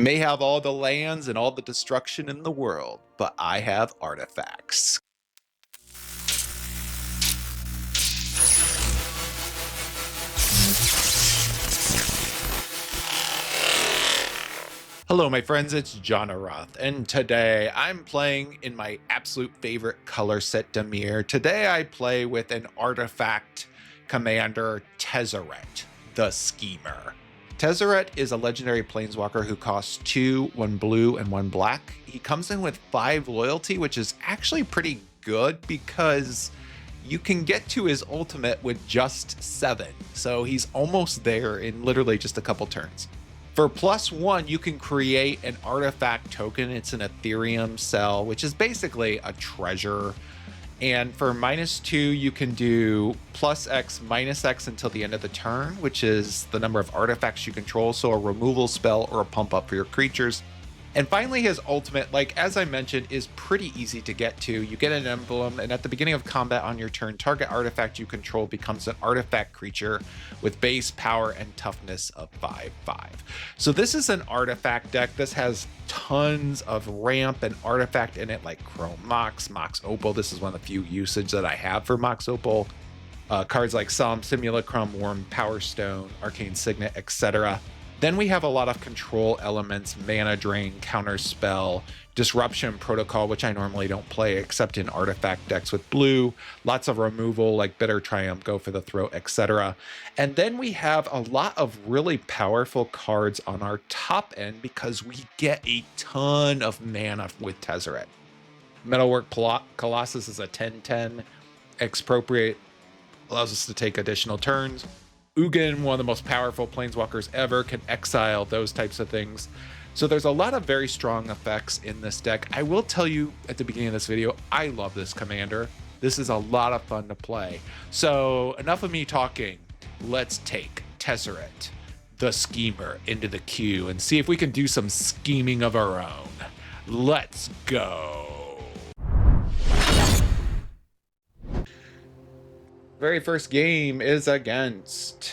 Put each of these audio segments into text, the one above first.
May have all the lands and all the destruction in the world, but I have artifacts. Hello, my friends, it's Johnaroth, and today I'm playing in my absolute favorite color set, Dimir. Today I play with an artifact commander, Tezzeret, the Schemer. Tezzeret is a legendary planeswalker who costs 2, 1 blue, and 1 black. He comes in with 5 loyalty, which is actually pretty good because you can get to his ultimate with just 7. So he's almost there in literally just a couple turns. For +1, you can create an artifact token. It's an Ethereum cell, which is basically a treasure. And for -2, you can do +X, -X until the end of the turn, which is the number of artifacts you control. So a removal spell or a pump up for your creatures. And finally, his ultimate, like as I mentioned, is pretty easy to get to. You get an emblem, and at the beginning of combat on your turn, target artifact you control becomes an artifact creature with base power and toughness of 5/5. So this is an artifact deck. This has tons of ramp and artifact in it, like Chrome Mox, Mox Opal. This is one of the few usage that I have for Mox Opal. Cards like Solemn Simulacrum, Worm, Power Stone, Arcane Signet, etc. Then we have a lot of control elements, Mana Drain, Counterspell, Disruption Protocol, which I normally don't play except in artifact decks with blue, lots of removal like Bitter Triumph, Go for the Throat, etc. And then we have a lot of really powerful cards on our top end because we get a ton of mana with Tezzeret. Metalwork Colossus is a 10/10. Expropriate allows us to take additional turns. Ugin, one of the most powerful planeswalkers ever, can exile those types of things. So there's a lot of very strong effects in this deck. I will tell you at the beginning of this video, I love this commander. This is a lot of fun to play. So enough of me talking. Let's take Tezzeret, the Schemer, into the queue and see if we can do some scheming of our own. Let's go. Very first game is against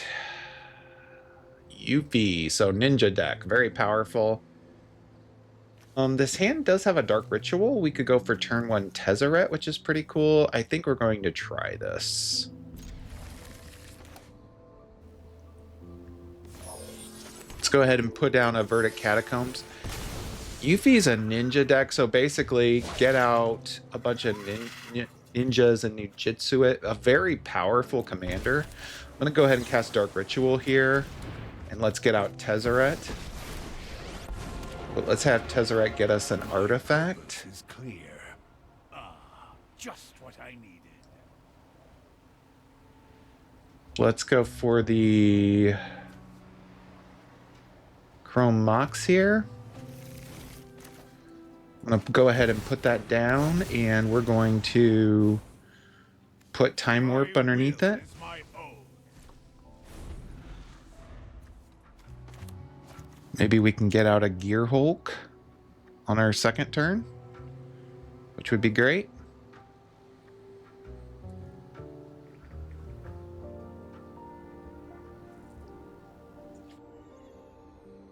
Yuffie, so ninja deck, very powerful. This hand does have a Dark Ritual. We could go for turn 1 Tezzeret, which is pretty cool. I think we're going to try this. Let's go ahead and put down a Verdict Catacombs. Yuffie is a ninja deck, so basically get out a bunch of ninjas and ninjutsu it. A very powerful commander. I'm going to go ahead and cast Dark Ritual here. And let's get out Tezzeret. But let's have Tezzeret get us an artifact. This is clear. Just what I needed. Let's go for the Chrome Mox here. I'm going to go ahead and put that down, and we're going to put Time Warp underneath it. Maybe we can get out a Gear Hulk on our second turn, which would be great.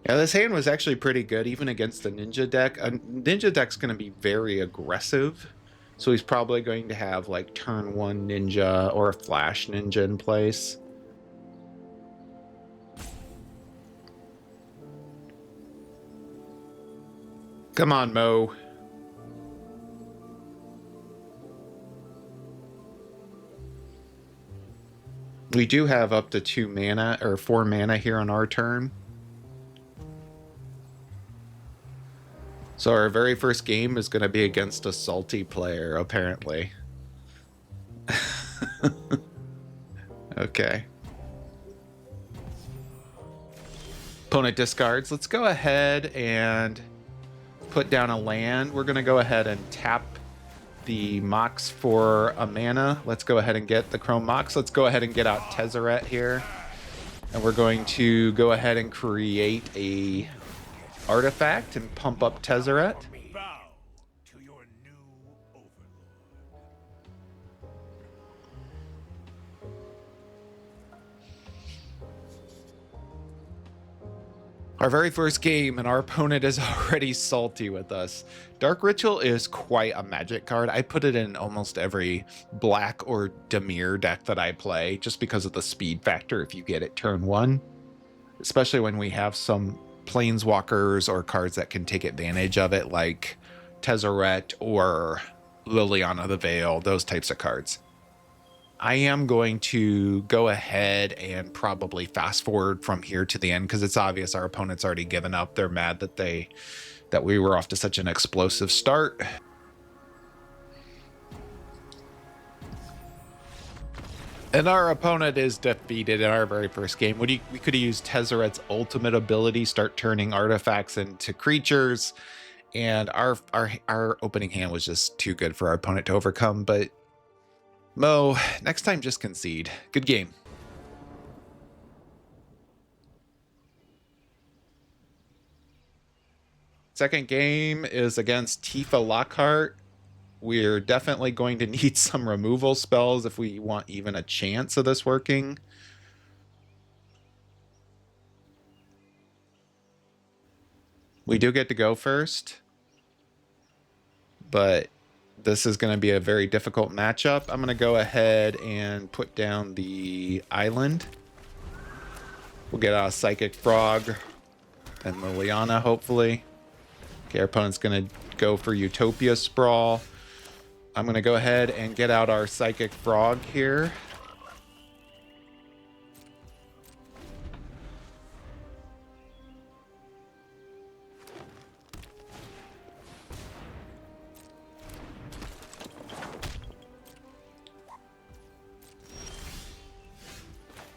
Yeah, this hand was actually pretty good, even against a ninja deck. A ninja deck's going to be very aggressive, so he's probably going to have like turn 1 ninja or a flash ninja in place. Come on, Mo. We do have up to 2 mana or 4 mana here on our turn. So our very first game is going to be against a salty player, apparently. Okay. Opponent discards. Let's go ahead and put down a land. We're going to go ahead and tap the Mox for a mana. Let's go ahead and get the Chrome Mox. Let's go ahead and get out Tezzeret here. And we're going to go ahead and create a artifact and pump up Tezzeret. Bow to your new overlord. Our very first game, and our opponent is already salty with us. Dark Ritual is quite a magic card. I put it in almost every black or Dimir deck that I play, just because of the speed factor if you get it turn 1. Especially when we have some planeswalkers or cards that can take advantage of it, like Tezzeret or Liliana the Veil, those types of cards. I am going to go ahead and probably fast forward from here to the end because it's obvious our opponent's already given up. They're mad that we were off to such an explosive start. And our opponent is defeated in our very first game. We could have used Tezzeret's ultimate ability, start turning artifacts into creatures, and our opening hand was just too good for our opponent to overcome. But Mo, next time just concede. Good game. Second game is against Tifa Lockhart. We're definitely going to need some removal spells if we want even a chance of this working. We do get to go first, but this is going to be a very difficult matchup. I'm going to go ahead and put down the island. We'll get out a Psychic Frog and Liliana, hopefully. Okay, our opponent's going to go for Utopia Sprawl. I'm going to go ahead and get out our Psychic Frog here.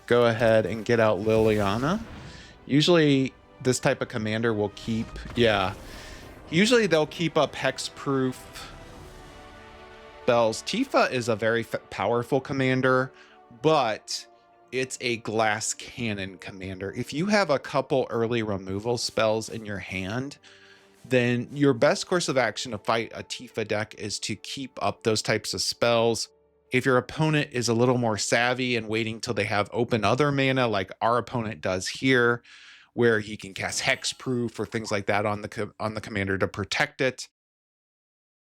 Go ahead and get out Liliana. Usually this type of commander will keep, usually they'll keep up hexproof spells. Tifa is a very powerful commander, but it's a glass cannon commander. If you have a couple early removal spells in your hand, then your best course of action to fight a Tifa deck is to keep up those types of spells. If your opponent is a little more savvy and waiting till they have open other mana, like our opponent does here, where he can cast hexproof or things like that on the commander to protect it,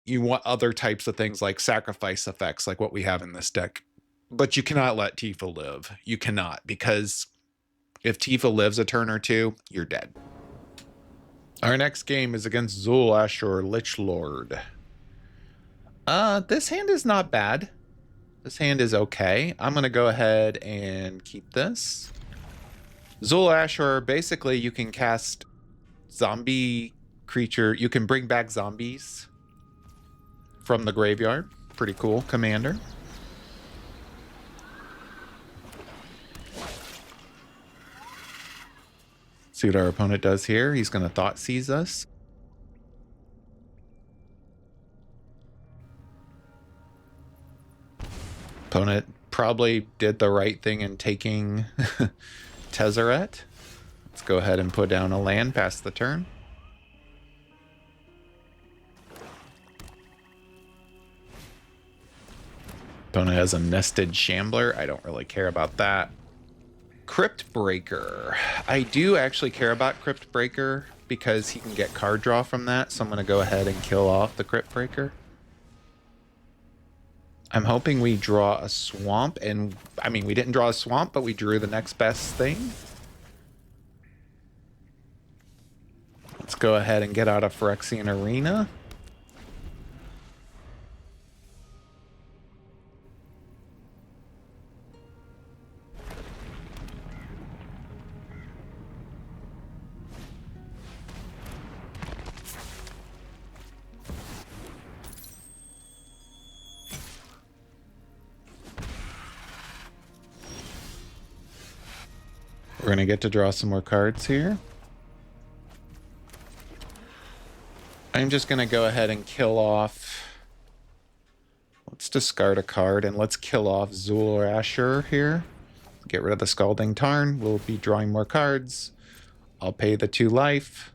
you want other types of things like sacrifice effects, like what we have in this deck. But you cannot let Tifa live. You cannot, because if Tifa lives a turn or two, you're dead. Our next game is against Zul Ashur Lichlord. This hand is not bad. This hand is okay. I'm going to go ahead and keep this. Zul Ashur, basically you can cast zombie creature. You can bring back zombies from the graveyard. Pretty cool commander. See what our opponent does here. He's going to Thought Seize us. Opponent probably did the right thing in taking Tezzeret. Let's go ahead and put down a land past the turn. Opponent has a Nested Shambler. I don't really care about that. Crypt Breaker. I do actually care about Crypt Breaker because he can get card draw from that, so I'm going to go ahead and kill off the Crypt Breaker. I'm hoping we draw a swamp, and I mean, we didn't draw a swamp, but we drew the next best thing. Let's go ahead and get out of Phyrexian Arena. We're going to get to draw some more cards here. I'm just going to go ahead and kill off. Let's discard a card and let's kill off Zul Ashur here. Get rid of the Scalding Tarn. We'll be drawing more cards. I'll pay the 2 life.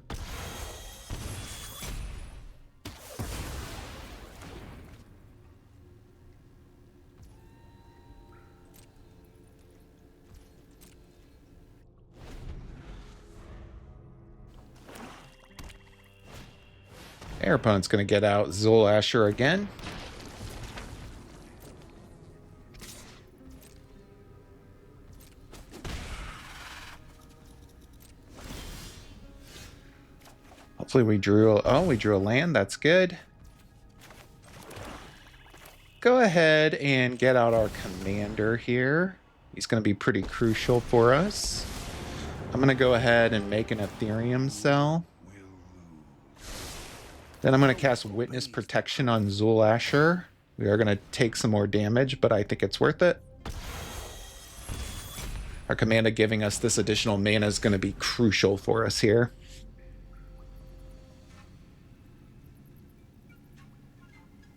Our opponent's going to get out Zolasher again. Hopefully we drew... Oh, we drew a land. That's good. Go ahead and get out our commander here. He's going to be pretty crucial for us. I'm going to go ahead and make an Ethereum cell. Then I'm going to cast Witness Protection on Zolasher. We are going to take some more damage, but I think it's worth it. Our commander giving us this additional mana is going to be crucial for us here.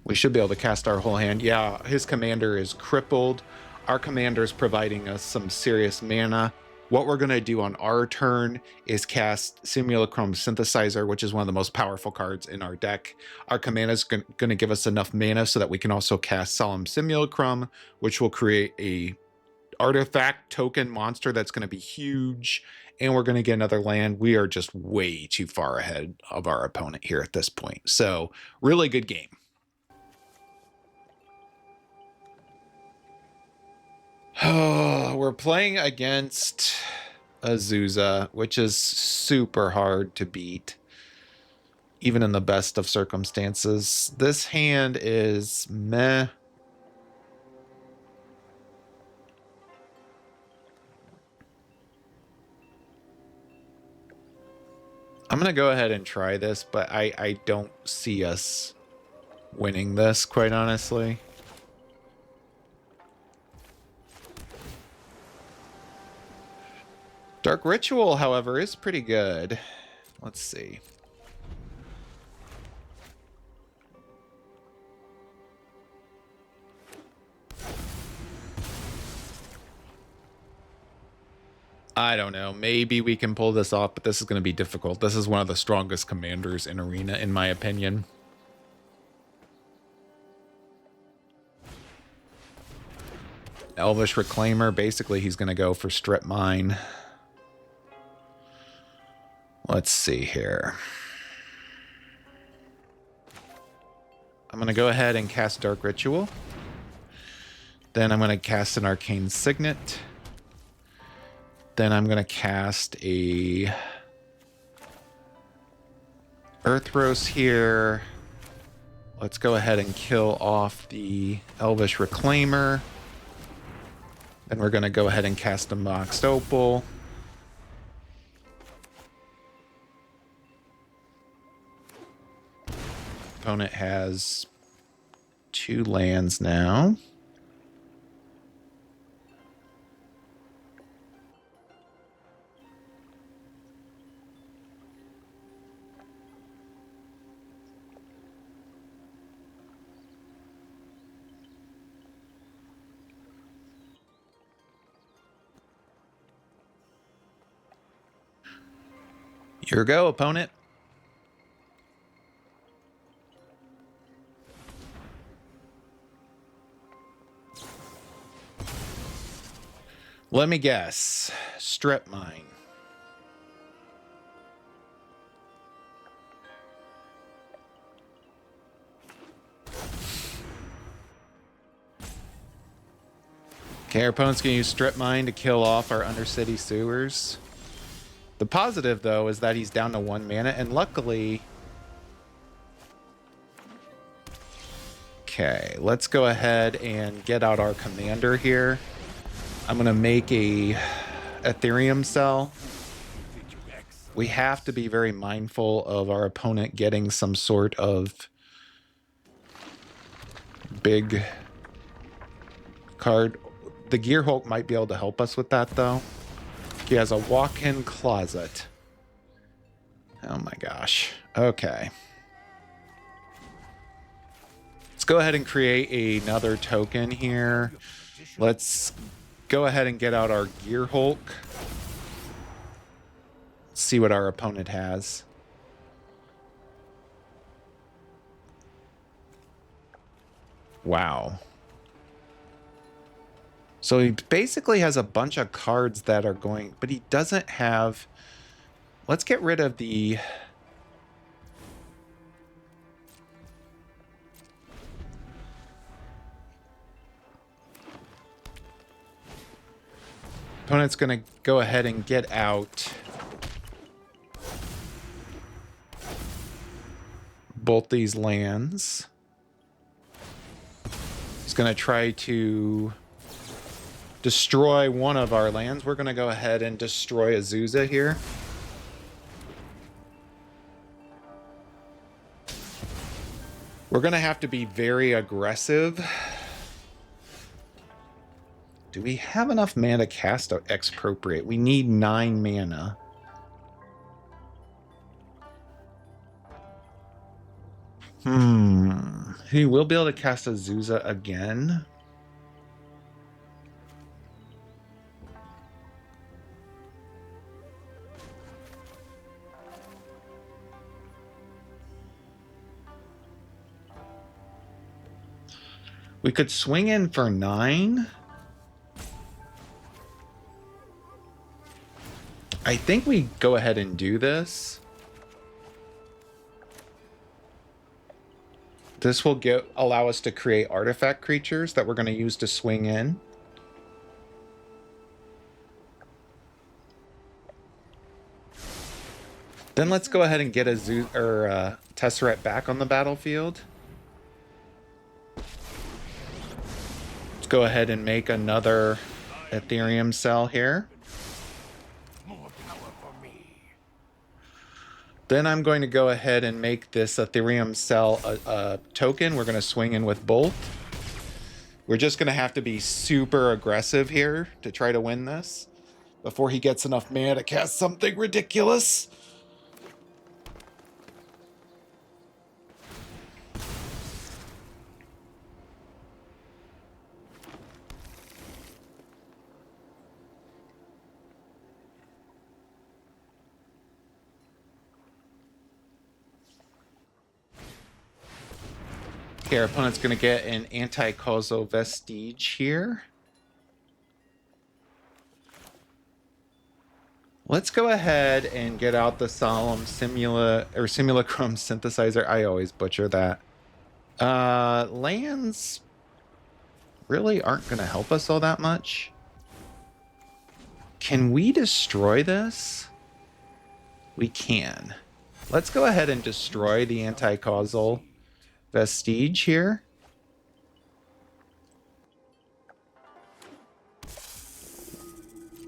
We should be able to cast our whole hand. Yeah, his commander is crippled. Our commander is providing us some serious mana. What we're going to do on our turn is cast Simulacrum Synthesizer, which is one of the most powerful cards in our deck. Our commander is going to give us enough mana so that we can also cast Solemn Simulacrum, which will create a artifact token monster that's going to be huge. And we're going to get another land. We are just way too far ahead of our opponent here at this point. So really good game. Oh, we're playing against Azusa, which is super hard to beat, even in the best of circumstances. This hand is meh. I'm going to go ahead and try this, but I don't see us winning this, quite honestly. Dark Ritual, however, is pretty good. Let's see. I don't know. Maybe we can pull this off, but this is going to be difficult. This is one of the strongest commanders in Arena, in my opinion. Elvish Reclaimer, basically he's going to go for Strip Mine. Let's see here. I'm going to go ahead and cast Dark Ritual. Then I'm going to cast an Arcane Signet. Then I'm going to cast a Earthros here. Let's go ahead and kill off the Elvish Reclaimer. Then we're going to go ahead and cast a Moxed Opal. Opponent has 2 lands now. Your go, opponent. Let me guess. Strip Mine. Okay, our opponent's going to use Strip Mine to kill off our Undercity Sewers. The positive, though, is that he's down to 1 mana, and luckily... Okay, let's go ahead and get out our commander here. I'm going to make a Ethereum cell. We have to be very mindful of our opponent getting some sort of big card. The Gear Hulk might be able to help us with that, though. He has a walk-in closet. Oh my gosh. Okay. Let's go ahead and create another token here. Let's go ahead and get out our Gear Hulk. See what our opponent has. Wow. So he basically has a bunch of cards that are going, but he doesn't have... Let's get rid of the... Opponent's going to go ahead and get out both these lands. He's going to try to destroy one of our lands. We're going to go ahead and destroy Azusa here. We're going to have to be very aggressive. Do we have enough mana to cast Expropriate? We need 9 mana. He will be able to cast Azusa again. We could swing in for 9. I think we go ahead and do this. This will allow us to create artifact creatures that we're going to use to swing in. Then let's go ahead and get a Tezzeret back on the battlefield. Let's go ahead and make another Ethereum cell here. Then I'm going to go ahead and make this Ethereum cell a token. We're going to swing in with both. We're just going to have to be super aggressive here to try to win this before he gets enough mana to cast something ridiculous. Okay, our opponent's going to get an anti-causal vestige here. Let's go ahead and get out the Solemn Simulacrum Synthesizer. I always butcher that. Lands really aren't going to help us all that much. Can we destroy this? We can. Let's go ahead and destroy the anti-causal vestige here.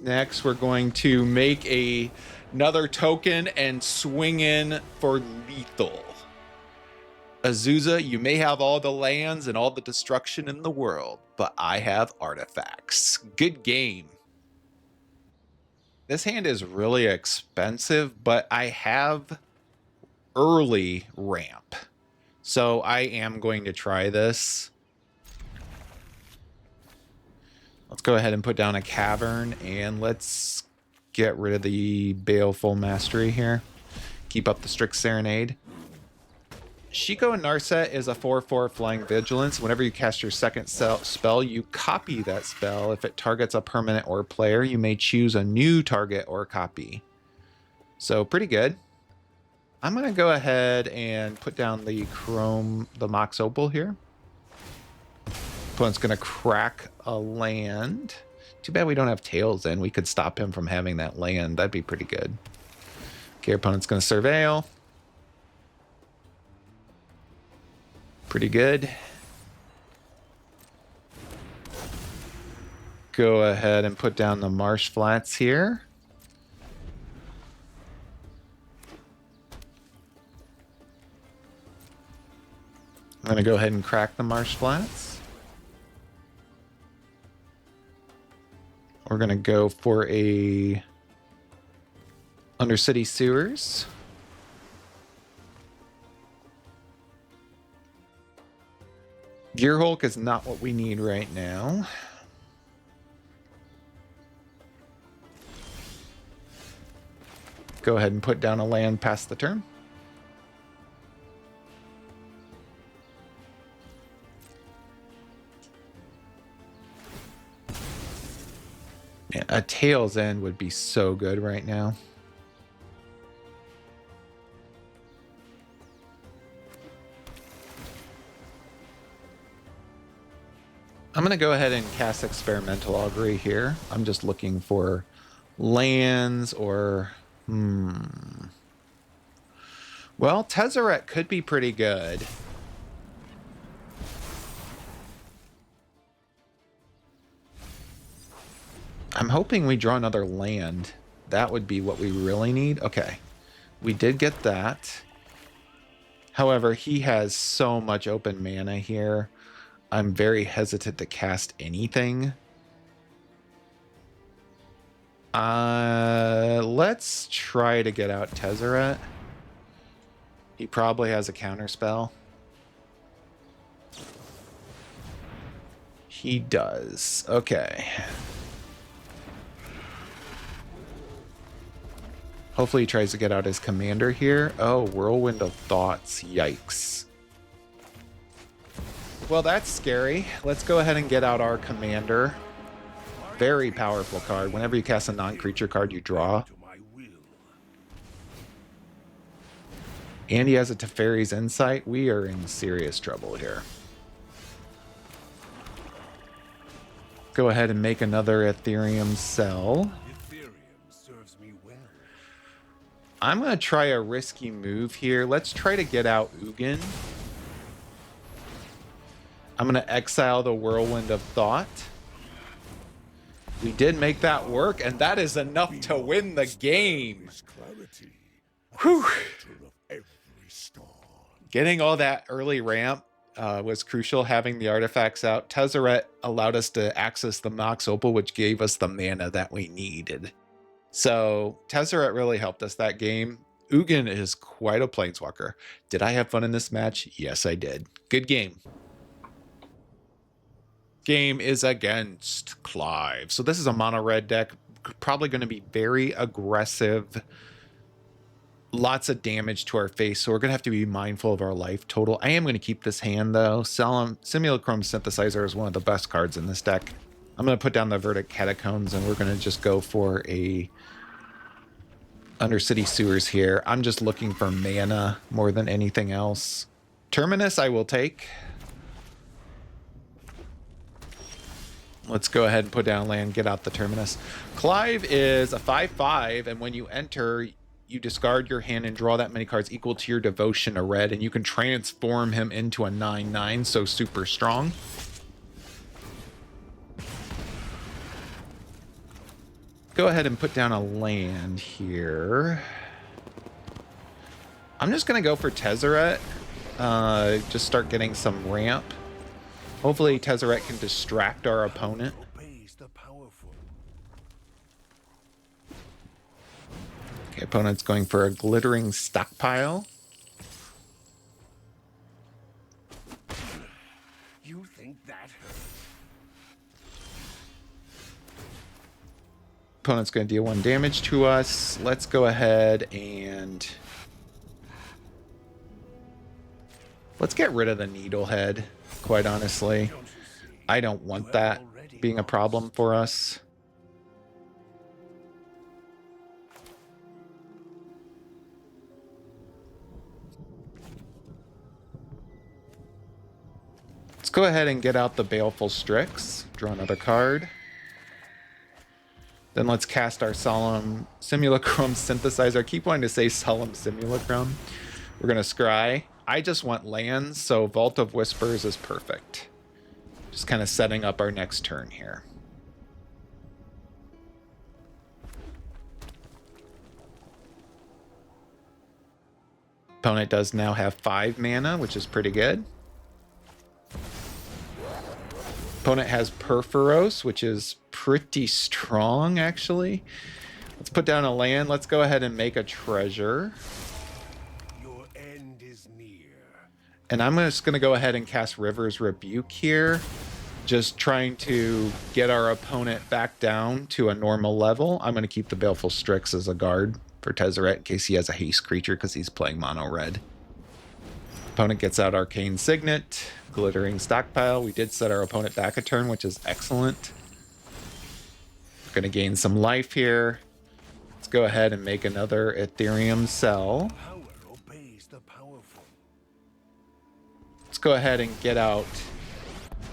Next, we're going to make another token and swing in for lethal. Azusa, you may have all the lands and all the destruction in the world, but I have artifacts. Good game. This hand is really expensive, but I have early ramp. So I am going to try this. Let's go ahead and put down a cavern and let's get rid of the Baleful Mastery here. Keep up the Strict Serenade. Shiko and Narset is a 4/4 Flying Vigilance. Whenever you cast your second spell, you copy that spell. If it targets a permanent or player, you may choose a new target or copy. So pretty good. I'm going to go ahead and put down the Mox Opal here. Opponent's going to crack a land. Too bad we don't have Tails in. We could stop him from having that land. That'd be pretty good. Okay, opponent's going to Surveil. Pretty good. Go ahead and put down the Marsh Flats here. I'm going to go ahead and crack the Marsh Flats. We're going to go for a Undercity Sewers. Gearhulk is not what we need right now. Go ahead and put down a land past the turn. Yeah, a Tail's End would be so good right now. I'm going to go ahead and cast Experimental Augury here. I'm just looking for lands or... Well, Tezzeret could be pretty good. I'm hoping we draw another land. That would be what we really need. Okay. We did get that. However, he has so much open mana here. I'm very hesitant to cast anything. Let's try to get out Tezzeret. He probably has a counter spell. He does. Okay. Hopefully he tries to get out his commander here. Oh, Whirlwind of Thoughts. Yikes. Well, that's scary. Let's go ahead and get out our commander. Very powerful card. Whenever you cast a non-creature card, you draw. And he has a Teferi's Insight. We are in serious trouble here. Go ahead and make another Ethereum Cell. I'm going to try a risky move here. Let's try to get out Ugin. I'm going to exile the Whirlwind of Thought. We did make that work, and that is enough to win the game. Whew. Getting all that early ramp was crucial. Having the artifacts out. Tezzeret allowed us to access the Mox Opal, which gave us the mana that we needed. So Tezzeret really helped us that game. Ugin is quite a planeswalker. Did I have fun in this match? Yes, I did. Good game. Game is against Clive. So this is a mono red deck. Probably going to be very aggressive. Lots of damage to our face. So we're going to have to be mindful of our life total. I am going to keep this hand though. Simulacrum Synthesizer is one of the best cards in this deck. I'm going to put down the Verdict Catacombs and we're going to just go for a Undercity Sewers here. I'm just looking for mana more than anything else. Terminus I will take. Let's go ahead and put down land, get out the Terminus. Clive is a 5/5, and when you enter, you discard your hand and draw that many cards equal to your devotion to red, and you can transform him into a 9/9, so super strong. Go ahead and put down a land here. I'm just going to go for Tezzeret. Just start getting some ramp. Hopefully Tezzeret can distract our opponent. Okay, opponent's going for a Glittering Stockpile. You think that hurt? Opponent's going to deal 1 damage to us. Let's go ahead and... let's get rid of the Needlehead, quite honestly. I don't want that being a problem for us. Let's go ahead and get out the Baleful Strix. Draw another card. Then let's cast our Solemn Simulacrum Synthesizer. I keep wanting to say Solemn Simulacrum. We're going to scry. I just want lands, so Vault of Whispers is perfect. Just kind of setting up our next turn here. Opponent does now have 5 mana, which is pretty good. Opponent has Perforos, which is pretty strong, actually. Let's put down a land. Let's go ahead and make a treasure. Your end is near. And I'm just going to go ahead and cast River's Rebuke here. Just trying to get our opponent back down to a normal level. I'm going to keep the Baleful Strix as a guard for Tezzeret in case he has a haste creature because he's playing mono red. Opponent gets out Arcane Signet, Glittering Stockpile. We did set our opponent back a turn, which is excellent. We're going to gain some life here. Let's go ahead and make another Ethereum Cell. Power obeys the powerful. Let's go ahead and get out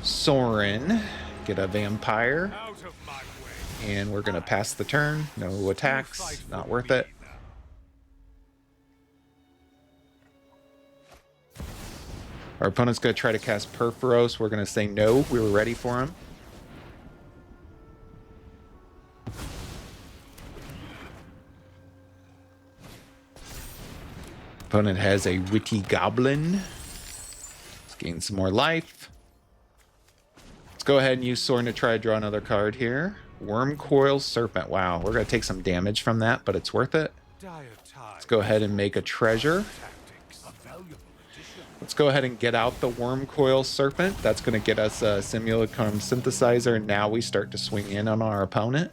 Soren, get a vampire, Out of my way. and we're gonna pass the turn. No attacks, not worth it. Our opponent's gonna try to cast Perforos. We're gonna say no, we were ready for him. Opponent has a Witty Goblin. Let's gain some more life. Let's go ahead and use Soren to try to draw another card here. Wormcoil Serpent. Wow, we're going to take some damage from that, but it's worth it. Let's go ahead and make a treasure. Let's go ahead and get out the Wormcoil Serpent. That's going to get us a Simulacrum Synthesizer, and now we start to swing in on our opponent.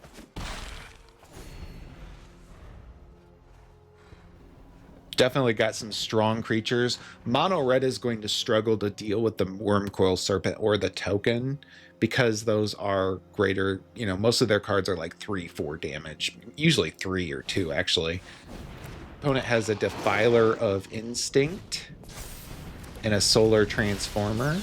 Definitely got some strong creatures. Mono red is going to struggle to deal with the Wormcoil Serpent or the token because those are greater, you know, most of their cards are like 3-4 damage, usually 3 or 2 actually. Opponent has a Defiler of Instinct and a Solar Transformer.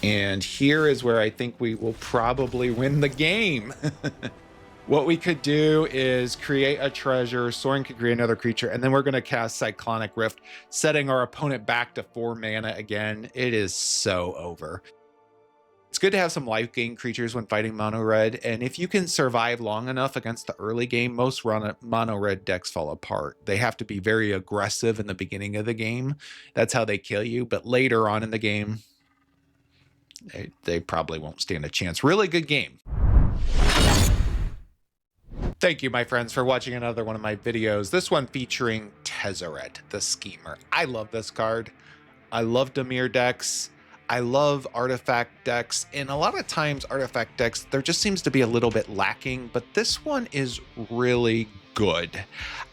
And here is where I think we will probably win the game. What we could do is create a treasure, Soren could create another creature, and then we're going to cast Cyclonic Rift, setting our opponent back to 4 mana again. It is so over. It's good to have some life gain creatures when fighting mono red, and if you can survive long enough against the early game, most mono red decks fall apart. They have to be very aggressive in the beginning of the game. That's how they kill you, but later on in the game, they probably won't stand a chance. Really good game. Thank you, my friends, for watching another one of my videos. This one featuring Tezzeret, the Schemer. I love this card. I love Dimir decks. I love artifact decks. And a lot of times artifact decks, there just seems to be a little bit lacking, but this one is really good.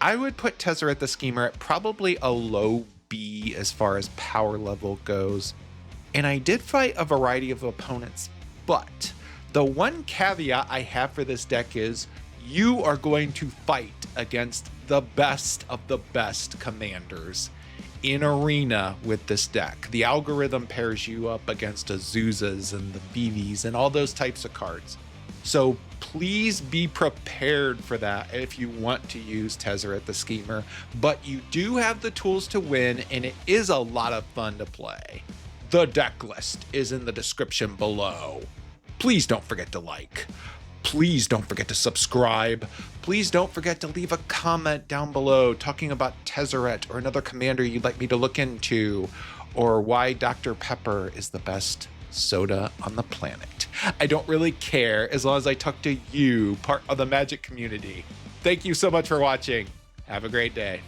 I would put Tezzeret, the Schemer at probably a low B as far as power level goes. And I did fight a variety of opponents, but the one caveat I have for this deck is you are going to fight against the best of the best commanders in arena with this deck. The algorithm pairs you up against Azuzas and the BVs and all those types of cards. So please be prepared for that if you want to use Tezzeret, the Schemer, but you do have the tools to win, and it is a lot of fun to play. The deck list is in the description below. Please don't forget to like. Please don't forget to subscribe. Please don't forget to leave a comment down below talking about Tezzeret or another commander you'd like me to look into, or why Dr. Pepper is the best soda on the planet. I don't really care as long as I talk to you, part of the Magic community. Thank you so much for watching. Have a great day.